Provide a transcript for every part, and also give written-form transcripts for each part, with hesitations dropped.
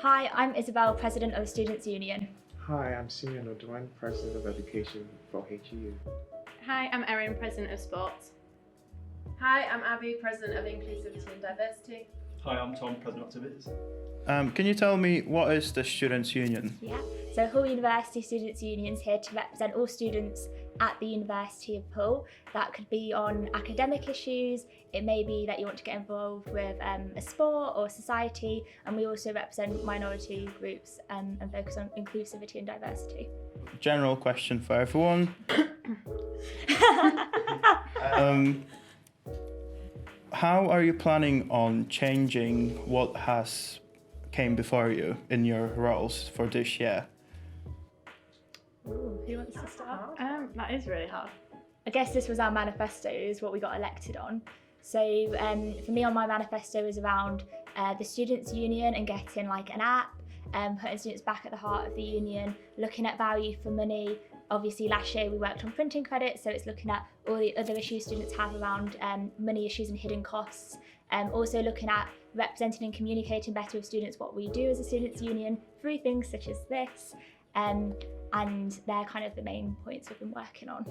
Hi, I'm Isabel, President of the Students' Union. Hi, I'm Simeon Oduan, President of Education for HEU. Hi, I'm Erin, President of Sports. Hi, I'm Abby, President of Inclusivity and Diversity. Hi, I'm Tom, President of Activities. Can you tell me what is the Students' Union? Yeah, so Hull University Students' Union is here to represent all students at the University of Hull. That could be on academic issues, it may be that you want to get involved with a sport or society, and we also represent minority groups and focus on inclusivity and diversity. General question for everyone. How are you planning on changing what has came before you in your roles for this year? Ooh, who wants to start? That is really hard. I guess this was our manifesto, is what we got elected on. So for me, on my manifesto is around the Students' Union and getting like an app, putting students back at the heart of the union, looking at value for money. Obviously last year we worked on printing credits, so it's looking at all the other issues students have around money issues and hidden costs. Also looking at representing and communicating better with students what we do as a Students' Union through things such as this. And they're kind of the main points we've been working on.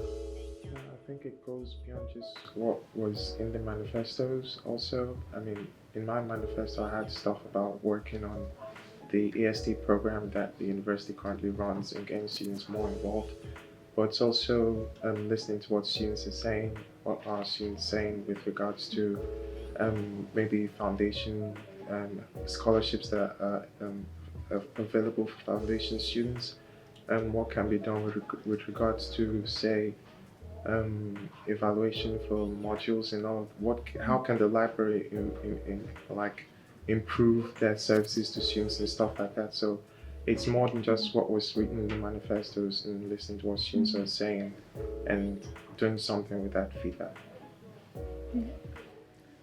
I think it goes beyond just what was in the manifestos also. I mean, in my manifesto I had stuff about working on the EST program that the university currently runs and getting students more involved. But it's also listening to what students are saying, what are students saying with regards to maybe foundation scholarships that are available for foundation students, and what can be done with regards to, say, evaluation for modules and all. How can the library improve their services to students and stuff like that? So it's more than just what was written in the manifestos and listening to what students are saying and doing something with that feedback.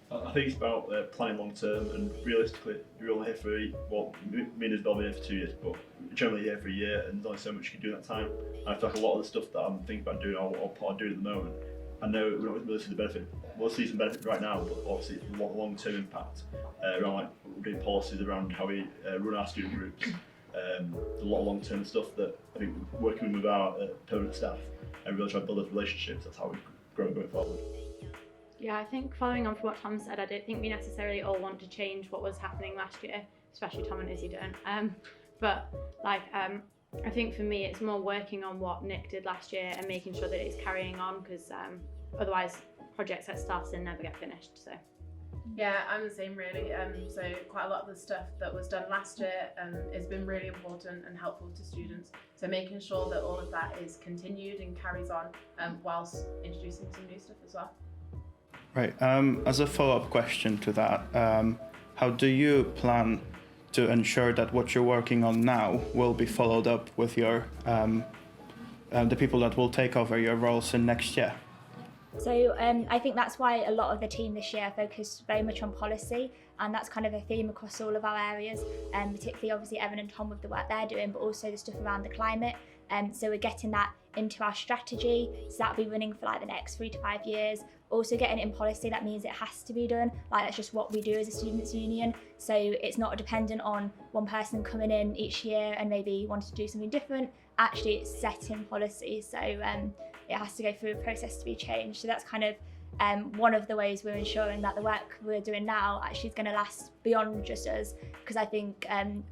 I think it's about planning long term, and realistically, you're only here for me and Isabel have been here for 2 years, but generally here for a year, and there's only so much you can do in that time. And I feel like a lot of the stuff that I'm thinking about doing, I'll do at the moment. I know we're not really see the benefit. We'll see some benefit right now, but obviously long-term impact around like doing policies around how we run our student groups. A lot of long-term stuff that I think working with our permanent staff and really trying to build those relationships. That's how we grow going forward. Yeah, I think following on from what Tom said, I don't think we necessarily all want to change what was happening last year, especially Tom and Izzy don't. But I think for me it's more working on what Nick did last year and making sure that it's carrying on, because otherwise projects that started and never get finished. So. Yeah, I'm the same really. So quite a lot of the stuff that was done last year has been really important and helpful to students. So making sure that all of that is continued and carries on whilst introducing some new stuff as well. Right. As a follow-up question to that, how do you plan to ensure that what you're working on now will be followed up with your the people that will take over your roles in next year? So I think that's why a lot of the team this year focused very much on policy, and that's kind of a theme across all of our areas, particularly obviously Evan and Tom with the work they're doing, but also the stuff around the climate. So we're getting that into our strategy, so that'll be running for like the next 3 to 5 years. Also getting it in policy, that means it has to be done, like that's just what we do as a Students' Union. So it's not dependent on one person coming in each year and maybe wanting to do something different. Actually it's set in policy, so it has to go through a process to be changed. So that's kind of one of the ways we're ensuring that the work we're doing now actually is going to last beyond just us, because I think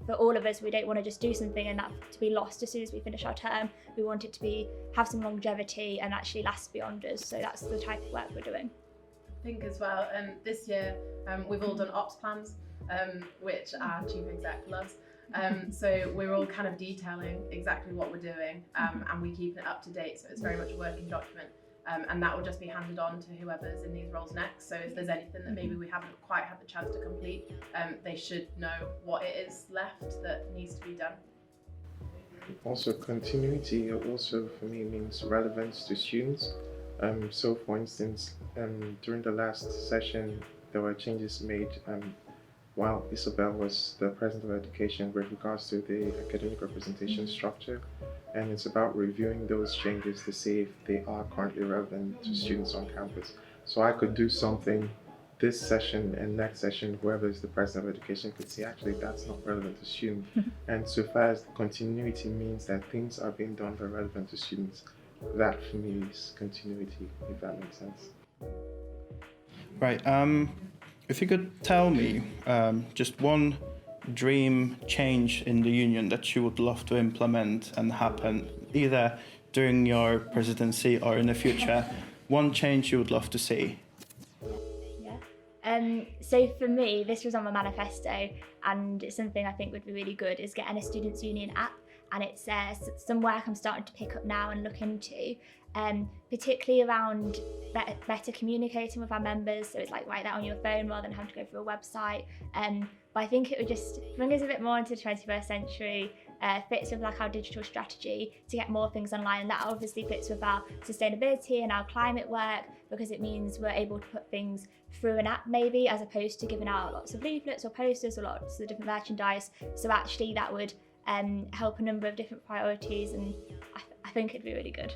for all of us, we don't want to just do something and that to be lost as soon as we finish our term. We want it to have some longevity and actually last beyond us. So that's the type of work we're doing. I think as well, this year we've all done ops plans, which our chief exec loves. So we're all kind of detailing exactly what we're doing, and we keep it up to date, so it's very much a working document, and that will just be handed on to whoever's in these roles next. So if there's anything that maybe we haven't quite had the chance to complete, they should know what it is left that needs to be done. Also, continuity also for me means relevance to students. So for instance, during the last session there were changes made while Isabel was the President of Education with regards to the academic representation structure, and it's about reviewing those changes to see if they are currently relevant to students on campus. So I could do something this session and next session, whoever is the president of education could see actually that's not relevant to students. And so far as continuity means that things are being done that are relevant to students, that for me is continuity, if that makes sense. Right. If you could tell me just one dream change in the union that you would love to implement and happen, either during your presidency or in the future, one change you would love to see. So for me, this was on my manifesto, and it's something I think would be really good is getting a students' union app, and it's some work I'm starting to pick up now and look into, particularly around better communicating with our members. So it's like write that on your phone rather than having to go through a website. But I think it would just bring us a bit more into the 21st century. Fits with like our digital strategy to get more things online, and that obviously fits with our sustainability and our climate work, because it means we're able to put things through an app maybe, as opposed to giving out lots of leaflets or posters or lots of different merchandise. So actually that would help a number of different priorities, and I think it'd be really good.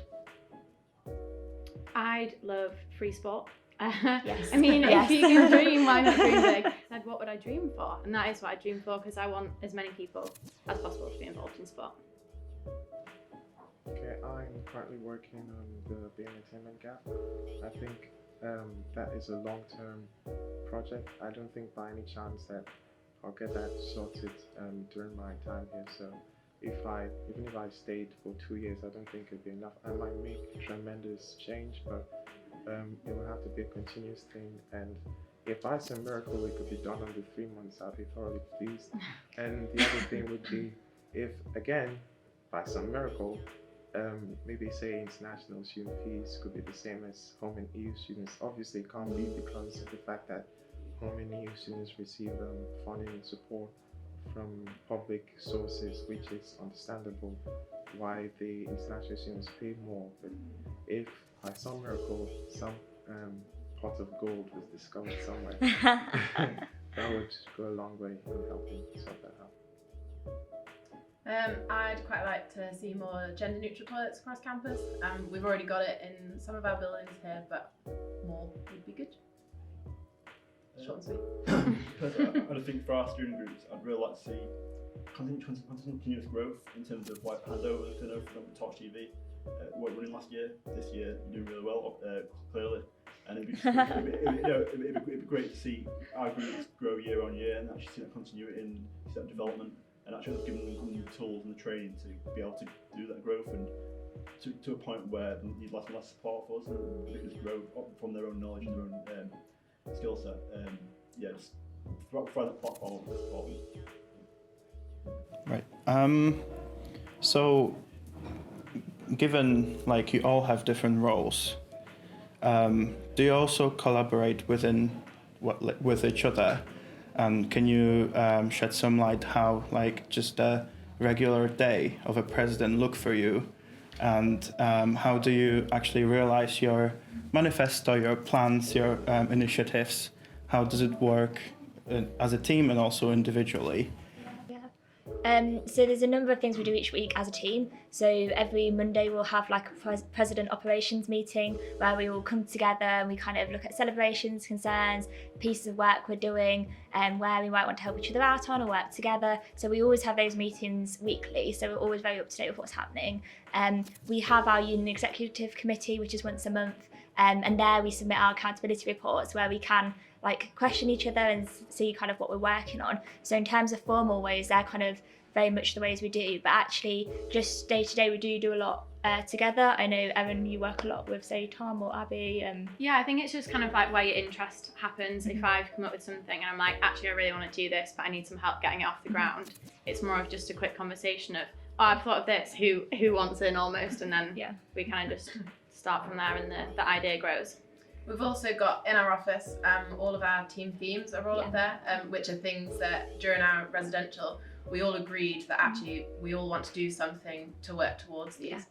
I'd love free sport. Yes. I mean, Yes. if you can dream, why not dream big? Like, what would I dream for? And that is what I dream for, because I want as many people as possible to be involved in sport. Okay, I'm currently working on the entertainment gap. I think that is a long-term project. I don't think by any chance that I'll get that sorted during my time here. So even if I stayed for 2 years, I don't think it'd be enough. I might make tremendous change, but it will have to be a continuous thing. And if by some miracle it could be done under 3 months, I'd be thoroughly pleased. And the other thing would be, if again, by some miracle, maybe say international student fees could be the same as home and EU students. Obviously it can't be because of the fact that home and EU students receive funding and support from public sources, which is understandable why the international students pay more. But if by some miracle some pot of gold was discovered somewhere, that would go a long way in helping sort that out. I'd quite like to see more gender neutral toilets across campus. We've already got it in some of our buildings here, but more would be good. Short and sweet. I think for our student groups, I'd really like to see continuous growth in terms of like handovers, turnover from Torch TV. We're running last year. This year, you're doing really well, clearly. And it'd be great to see our groups grow year on year and actually see that continuity in that development, and actually giving them the tools and the training to be able to do that growth, and to a point where they need less and less support of us, and they can just grow from their own knowledge and their own skill set. Just provide that platform for support. Right. So, given like you all have different roles, do you also collaborate with each other? And can you shed some light how like just a regular day of a president look for you, and how do you actually realize your manifesto, your plans, your initiatives? How does it work as a team and also individually? So there's a number of things we do each week as a team. So every Monday we'll have like a president operations meeting where we all come together and we kind of look at celebrations, concerns, pieces of work we're doing, and where we might want to help each other out on or work together. So we always have those meetings weekly, so we're always very up to date with what's happening. We have our union executive committee, which is once a month, and there we submit our accountability reports where we can like question each other and see kind of what we're working on. So in terms of formal ways, they're kind of very much the ways we do, but actually just day to day we do a lot together. I know Erin, you work a lot with say Tom or Abby. Yeah, I think it's just kind of like where your interest happens. If I've come up with something and I'm like, actually I really want to do this, but I need some help getting it off the ground, it's more of just a quick conversation of, oh, I've thought of this, who wants in almost, and then we kind of just start from there and the idea grows. We've also got in our office, all of our team themes are all up there, which are things that during our residential, we all agreed that actually we all want to do something to work towards these.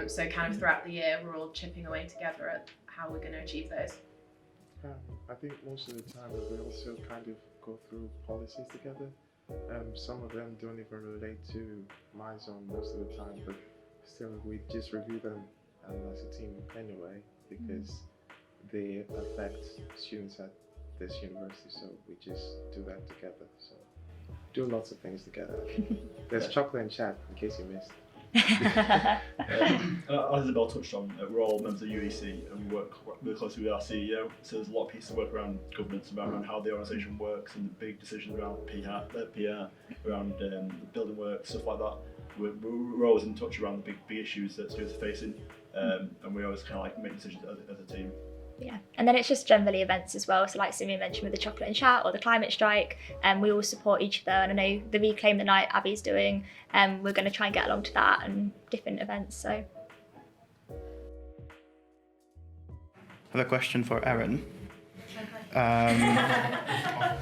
So kind of throughout the year, we're all chipping away together at how we're going to achieve those. I think most of the time we also kind of go through policies together. Some of them don't even relate to my zone most of the time, but still we just review them as a team anyway, because they affect students at this university, so we just do that together. So do lots of things together. There's chocolate and chat, in case you missed. As Isabel touched on, we're all members of UEC and we work really closely with our CEO. So there's a lot of pieces of work around governance, around how the organisation works, and the big decisions around PR, around building work, stuff like that. We're always in touch around the big issues that students are facing, and we always kind of like make decisions as a team. Yeah, and then it's just generally events as well. So like Simeon mentioned with the chocolate and chat or the climate strike, we all support each other. And I know the Reclaim the Night Abby's doing, we're going to try and get along to that and different events. So I have a question for Erin.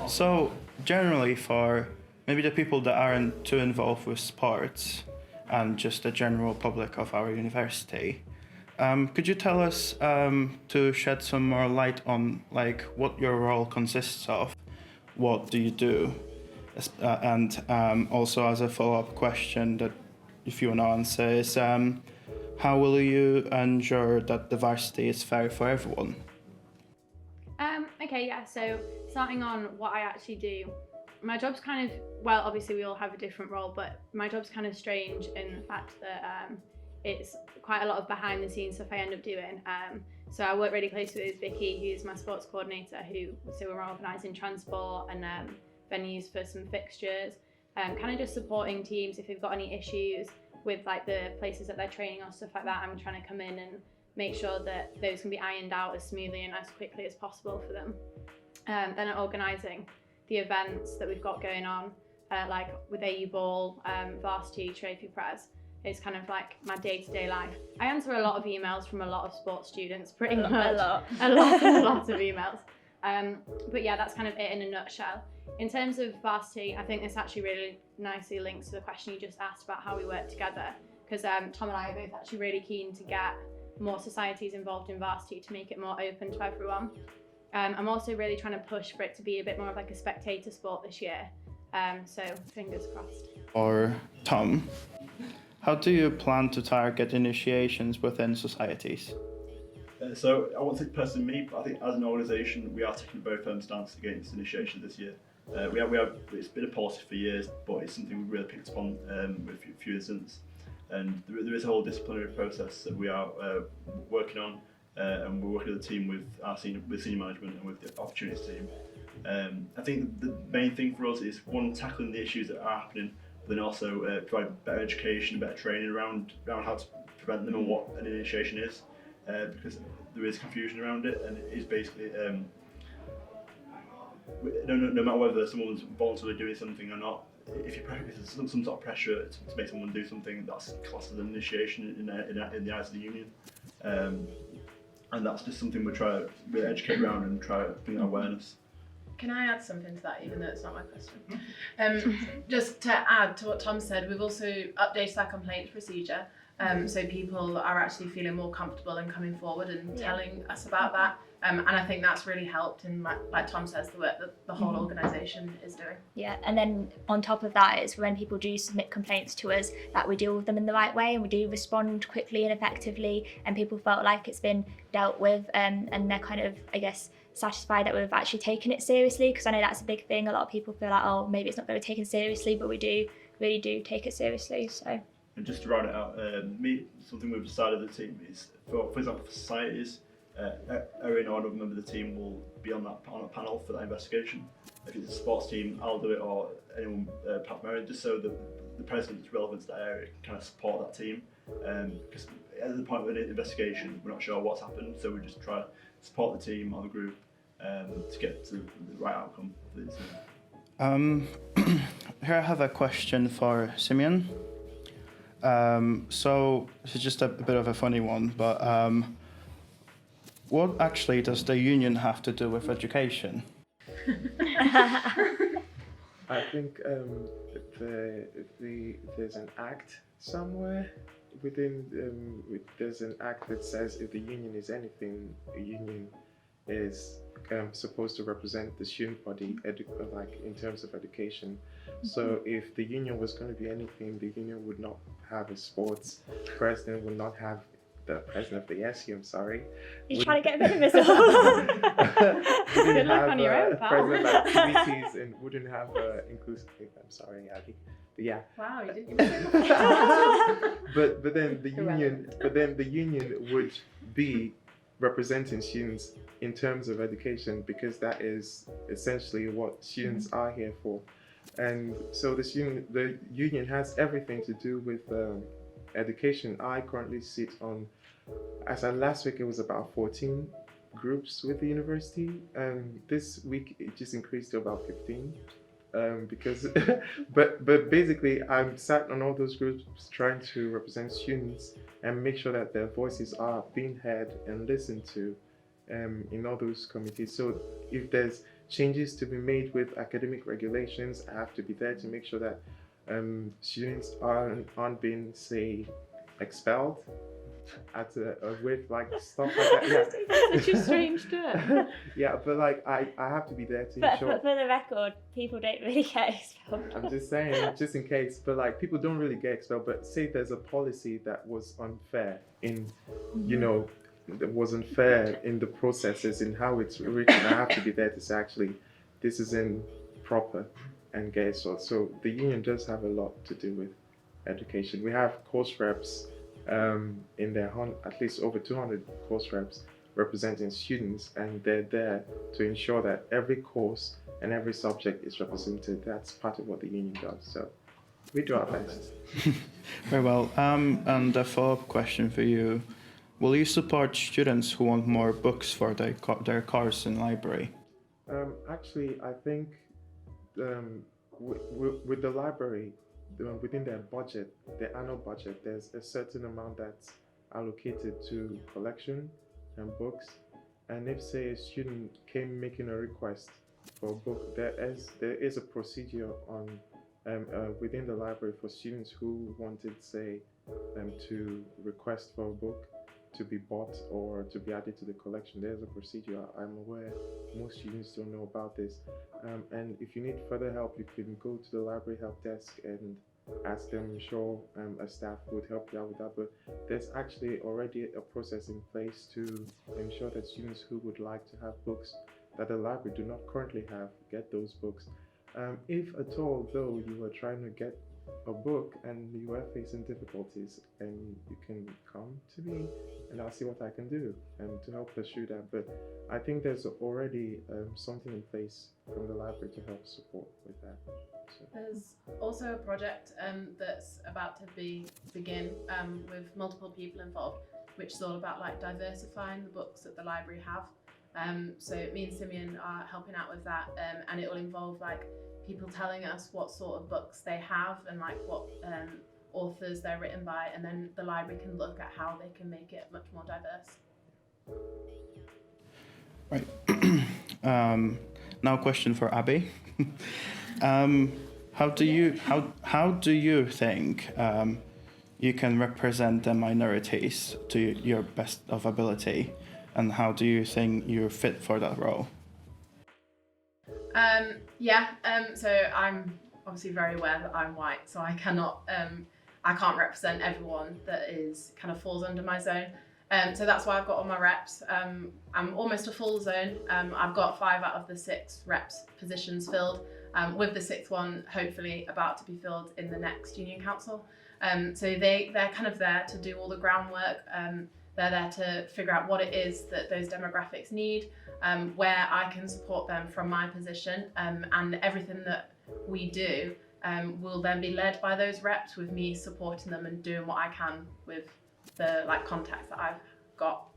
So generally for maybe the people that aren't too involved with sports and just the general public of our university, could you tell us to shed some more light on like what your role consists of? What do you do? And also as a follow-up question that if you want to answer is how will you ensure that the varsity is fair for everyone? Okay, yeah, so starting on what I actually do, my job's kind of, well, obviously we all have a different role, but my job's kind of strange in the fact that it's quite a lot of behind the scenes stuff I end up doing. So I work really closely with Vicky, who's my sports coordinator, so we're organising transport and venues for some fixtures, kind of just supporting teams if they've got any issues with like the places that they're training or stuff like that. I'm trying to come in and make sure that those can be ironed out as smoothly and as quickly as possible for them. Then I'm organising the events that we've got going on, like with AU Ball, Varsity, Trophy Press. It's kind of like my day-to-day life. I answer a lot of emails from a lot of sports students, pretty much. A lot of emails. But yeah, that's kind of it in a nutshell. In terms of Varsity, I think this actually really nicely links to the question you just asked about how we work together, because Tom and I are both actually really keen to get more societies involved in Varsity to make it more open to everyone. I'm also really trying to push for it to be a bit more of like a spectator sport this year. So fingers crossed. Or Tom, how do you plan to target initiations within societies? So I won't say personally me, but I think as an organisation we are taking a very firm stance against initiation this year. We have it's been a policy for years, but it's something we've really picked up on with a few incidents. And there is a whole disciplinary process that we are working on, and we're working as a team with senior management and with the opportunities team. I think the main thing for us is one, tackling the issues that are happening, but then also provide better education, better training around how to prevent them and what an initiation is, because there is confusion around it, and it is basically no matter whether someone's voluntarily doing something or not, if there's some sort of pressure to make someone do something, that's classed as an initiation in the eyes of the union, and that's just something we're trying to really educate around and try to bring awareness. Can I add something to that, even though it's not my question? Just to add to what Tom said, we've also updated our complaints procedure, so people are actually feeling more comfortable in coming forward and telling us about that. And I think that's really helped in, like Tom says, the work that the whole organisation is doing. Yeah, and then on top of that is when people do submit complaints to us, that we deal with them in the right way and we do respond quickly and effectively, and people felt like it's been dealt with, and they're kind of, I guess, satisfied that we've actually taken it seriously, because I know that's a big thing. A lot of people feel like, oh, maybe it's not going to be taken seriously, but we really do take it seriously. So. And just to round it out, something we've decided as a team is, for example, for societies, Erin or another member of the team will be on that panel for that investigation. If it's a sports team, I'll do it, or anyone apart from Erin, just so that the president's relevant to that area can kind of support that team. Because at the point of an investigation, we're not sure what's happened, so we just try to support the team or the group to get to the right outcome for the incident. Here I have a question for Simeon. So this is just a bit of a funny one, but what actually does the union have to do with education? I think there's an act somewhere within. There's an act that says if the union is anything, a union is supposed to represent the student body, like in terms of education. So if the union was going to be anything, the union would not have a sports president, would not have the president of the SU, I'm sorry. He's trying to get rid of us all. Good luck on your own, pal. President activities and wouldn't have inclusive. I'm sorry, Abby. But yeah. Wow, you didn't even say that. but then the union would be representing students in terms of education, because that is essentially what students are here for. And so the union has everything to do with education. I currently sit on, as of last week, it was about 14 groups with the university, and this week it just increased to about 15. Because, but basically, I'm sat on all those groups trying to represent students and make sure that their voices are being heard and listened to in all those committees. So if there's changes to be made with academic regulations, I have to be there to make sure that students aren't being, say, expelled at with like stuff like that. Yeah. Such a strange term. Yeah, but like I have to be there to But ensure. for the record, people don't really get expelled. I'm just saying, just in case. But like people don't really get expelled. But say there's a policy that was unfair in, that was unfair in the processes in how it's written. I have to be there to say, actually, this isn't proper and get it sorted. So the union does have a lot to do with education. We have course reps in there, at least over 200 course reps representing students, and they're there to ensure that every course and every subject is represented. That's part of what the union does. So we do our best. Very well. And a follow-up question for you. Will you support students who want more books for their course in library? Actually, I think with the library, within their budget, their annual budget, there's a certain amount that's allocated to collection and books. And if, say, a student came making a request for a book, there is a procedure on within the library for students who wanted, say, to request for a book to be bought or to be added to the collection. There's a procedure. I'm aware most students don't know about this. And if you need further help, you can go to the library help desk and ask them. I'm sure a staff would help you out with that. But there's actually already a process in place to ensure that students who would like to have books that the library do not currently have get those books. If at all, though, you are trying to get a book and you are facing difficulties, and you can come to me and I'll see what I can do to help pursue that. But I think there's already something in place from the library to help support with that. So. There's also a project that's about to begin with multiple people involved, which is all about like diversifying the books that the library have. So me and Simeon are helping out with that, and it will involve like people telling us what sort of books they have and like what authors they're written by, and then the library can look at how they can make it much more diverse. Right. Now, a question for Abby. How do you think you can represent the minorities to your best of ability, and how do you think you're fit for that role? So I'm obviously very aware that I'm white, so I can't represent everyone that is kind of falls under my zone. So that's why I've got all my reps. I'm almost a full zone. I've got 5 out of the 6 reps positions filled, with the 6th one hopefully about to be filled in the next union council. So they're kind of there to do all the groundwork. They're there to figure out what it is that those demographics need, where I can support them from my position, and everything that we do will then be led by those reps, with me supporting them and doing what I can with the contacts that I've got.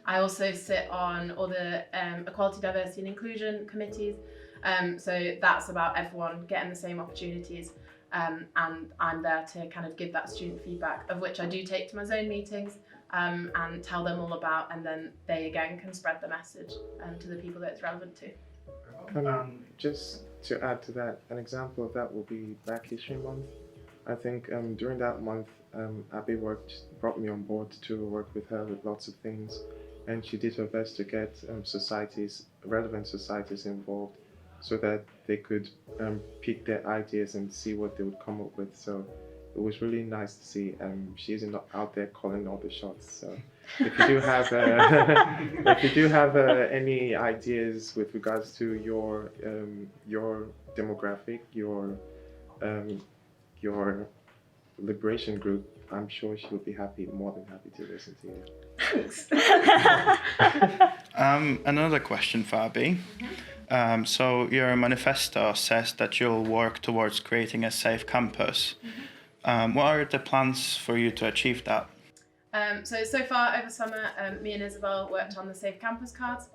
I also sit on all the equality, diversity and inclusion committees, so that's about everyone getting the same opportunities, and I'm there to kind of give that student feedback, of which I do take to my zone meetings, and tell them all about, and then they again can spread the message to the people that it's relevant to. Just to add to that, an example of that will be Black History Month. I think during that month, Abby brought me on board to work with her with lots of things, and she did her best to get relevant societies involved, so that they could pick their ideas and see what they would come up with. So it was really nice to see. She's not out there calling all the shots. So if you do have any ideas with regards to your demographic, your liberation group, I'm sure she'll be more than happy to listen to you. Thanks. Another question, Fabi. So your manifesto says that you'll work towards creating a safe campus. What are the plans for you to achieve that? So far over summer, me and Isabel worked on the Safe Campus cards.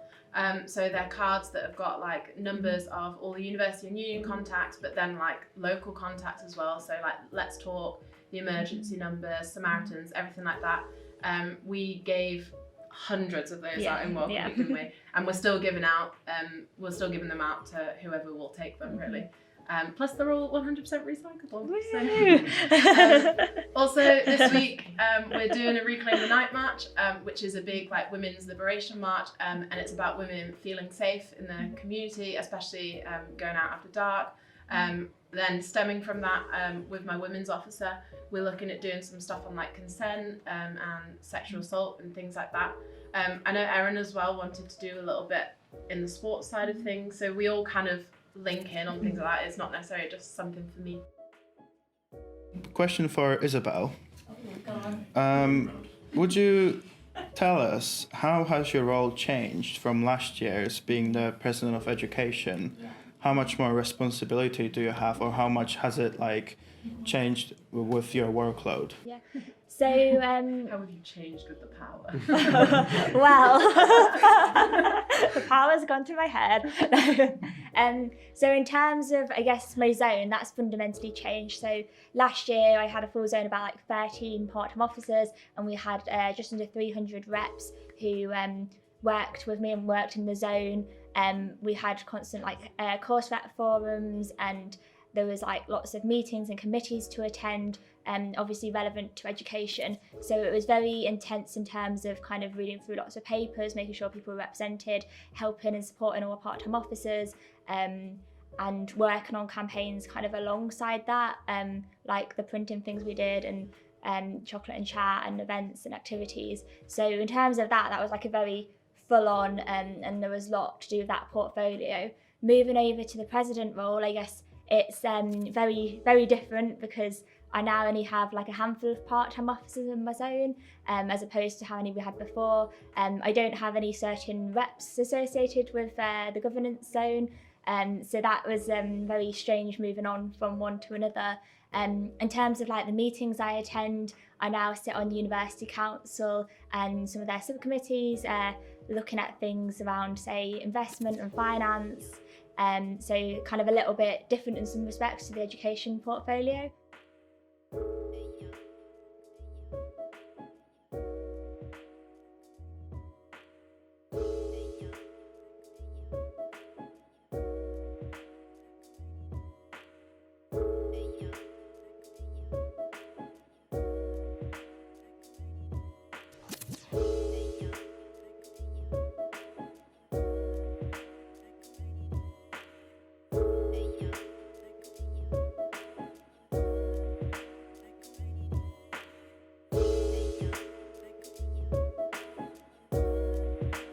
So they're cards that have got like numbers of all the university and union contacts, but then like local contacts as well. So like Let's Talk, the emergency numbers, Samaritans, everything like that. We gave hundreds of those out in 1 week, didn't we? And we're still giving them out to whoever will take them, really. Plus they're all 100% recyclable. So. Also this week we're doing a Reclaim the Night march, which is a big like women's liberation march, and it's about women feeling safe in the community, especially going out after dark. Then stemming from that, with my women's officer, we're looking at doing some stuff on like consent and sexual assault and things like that. I know Erin as well wanted to do a little bit in the sports side of things, so we all kind of link in on things like that. It's not necessarily just something for me. Question for Isabel. Would you tell us how has your role changed from last year's being the President of Education? How much more responsibility do you have, or how much has it like changed with your workload? Yeah. So How have you changed with the power? well, the power's gone to my head. So in terms of, I guess, my zone, that's fundamentally changed. So last year I had a full zone about like 13 part-time officers, and we had just under 300 reps who worked with me and worked in the zone. We had constant like course rep forums, and there was like lots of meetings and committees to attend, obviously relevant to education. So it was very intense in terms of kind of reading through lots of papers, making sure people were represented, helping and supporting all our part-time officers, and working on campaigns kind of alongside that, like the printing things we did, and chocolate and chat and events and activities. So in terms of that was like a very full on, and there was a lot to do with that portfolio. Moving over to the president role, I guess it's very, very different, because I now only have like a handful of part-time officers in my zone, as opposed to how many we had before. I don't have any certain reps associated with the governance zone, so that was very strange moving on from one to another. In terms of like the meetings I attend, I now sit on University Council and some of their subcommittees, looking at things around, say, investment and finance. So kind of a little bit different in some respects to the education portfolio.